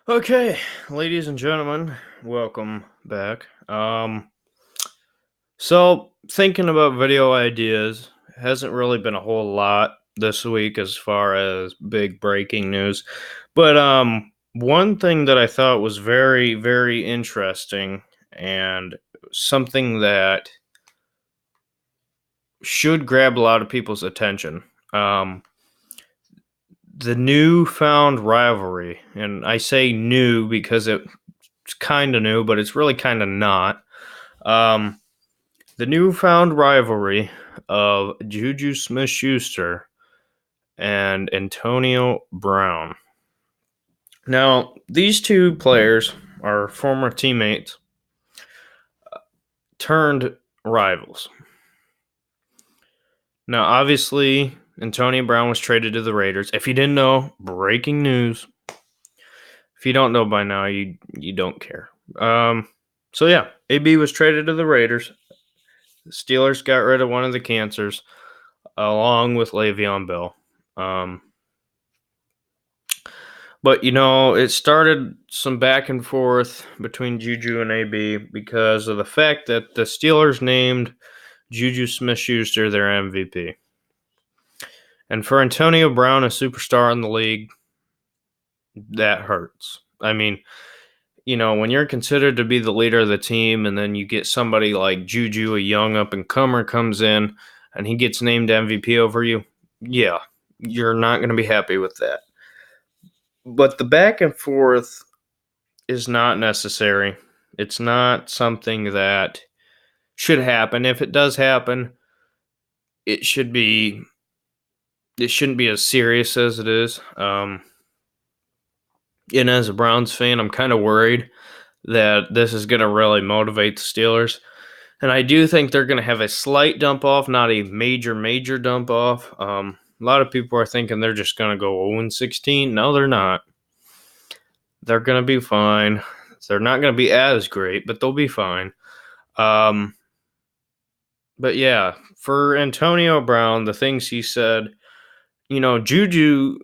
Okay, ladies and gentlemen, welcome back. So thinking about video ideas hasn't really been a whole lot this week as far as big breaking news, but one thing that I thought was very very interesting and something that should grab a lot of people's attention. Um, the newfound rivalry, and I say new because it's kind of new, but it's really kind of not. Um, the newfound rivalry of Juju Smith-Schuster and Antonio Brown. Now, these two players are former teammates turned rivals. Now, obviously, Antonio Brown was traded to the Raiders. If you didn't know, breaking news. If you don't know by now, you don't care. So yeah, AB was traded to the Raiders. The Steelers got rid of one of the cancers, along with Le'Veon Bell. Um, but it started some back and forth between Juju and AB because of the fact that the Steelers named Juju Smith-Schuster their MVP. And for Antonio Brown, a superstar in the league, that hurts. I mean, when you're considered to be the leader of the team and then you get somebody like Juju, a young up-and-comer, comes in and he gets named MVP over you, yeah, you're not going to be happy with that. But the back and forth is not necessary. It's not something that should happen. If it does happen, it shouldn't be as serious as it is. And as a Browns fan, I'm kind of worried that this is going to really motivate the Steelers. And I do think they're going to have a slight dump off, not a major dump off. A lot of people are thinking they're just going to go 0-16. No, they're not. They're going to be fine. They're not going to be as great, but they'll be fine. But yeah, for Antonio Brown, the things he said, Juju,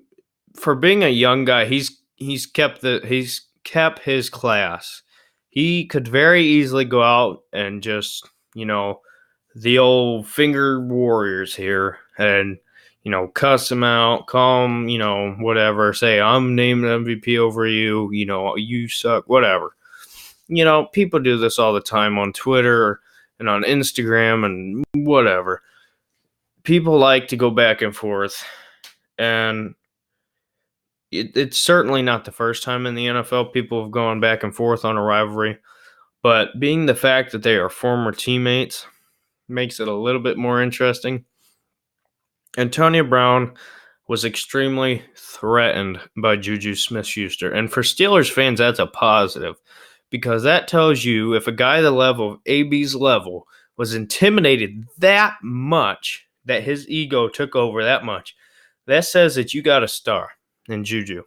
for being a young guy, he's kept his class. He could very easily go out and just, the old finger warriors here and, cuss him out, call him, whatever, say, I'm named MVP over you, you suck, whatever. People do this all the time on Twitter and on Instagram and whatever. People like to go back and forth, and it's certainly not the first time in the NFL people have gone back and forth on a rivalry. But being the fact that they are former teammates makes it a little bit more interesting. Antonio Brown was extremely threatened by Juju Smith-Schuster. And for Steelers fans, that's a positive because that tells you if a guy the level of AB's level was intimidated that much, that his ego took over that much, that says that you got a star in Juju.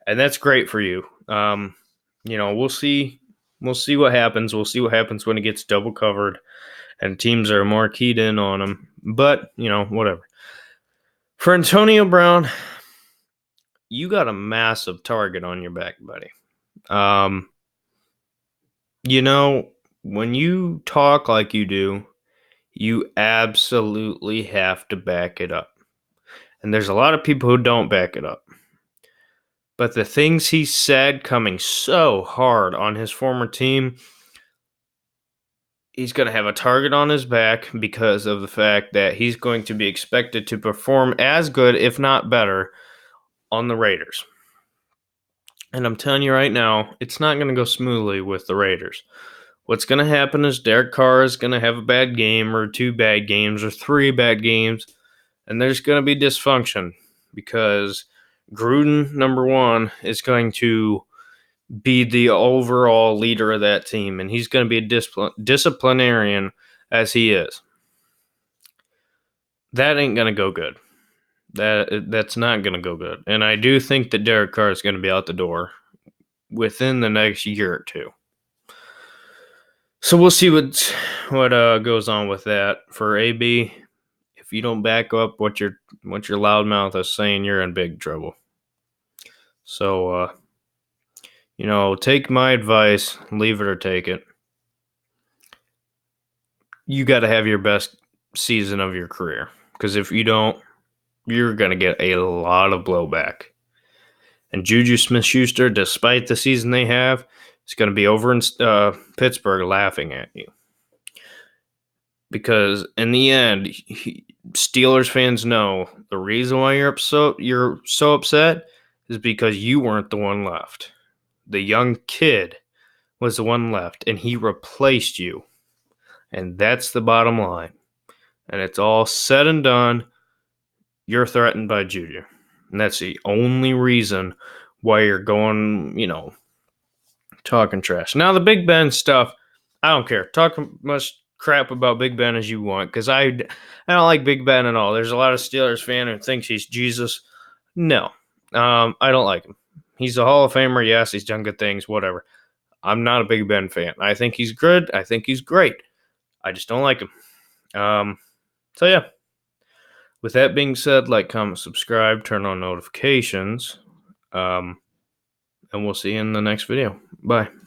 And that's great for you. We'll see. We'll see what happens. We'll see what happens when it gets double covered and teams are more keyed in on him. But, whatever. For Antonio Brown, you got a massive target on your back, buddy. When you talk like you do, you absolutely have to back it up. And there's a lot of people who don't back it up. But the things he said coming so hard on his former team, he's going to have a target on his back because of the fact that he's going to be expected to perform as good, if not better, on the Raiders. And I'm telling you right now, it's not going to go smoothly with the Raiders. What's going to happen is Derek Carr is going to have a bad game or 2 bad games or 3 bad games, and there's going to be dysfunction because Gruden, number one, is going to be the overall leader of that team, and he's going to be a disciplinarian as he is. That ain't going to go good. That's not going to go good. And I do think that Derek Carr is going to be out the door within the next year or two. So we'll see what goes on with that. For AB, if you don't back up what your loudmouth is saying, you're in big trouble. So Take my advice, leave it or take it. You got to have your best season of your career, because if you don't, you're going to get a lot of blowback. And Juju Smith-Schuster, despite the season they have, is going to be over in Pittsburgh laughing at you. Because in the end, Steelers fans know the reason why you're so upset is because you weren't the one left. The young kid was the one left, and he replaced you. And that's the bottom line. And it's all said and done, you're threatened by Juju. And that's the only reason why you're going, talking trash. Now, the Big Ben stuff, I don't care. Talk much crap about Big Ben as you want, because I don't like Big Ben at all. There's a lot of Steelers fan who thinks he's Jesus. No, I don't like him. He's a Hall of Famer. Yes, he's done good things, whatever. I'm not a Big Ben fan. I think he's good. I think he's great. I just don't like him. So yeah. With that being said, like, comment, subscribe, turn on notifications, and we'll see you in the next video. Bye.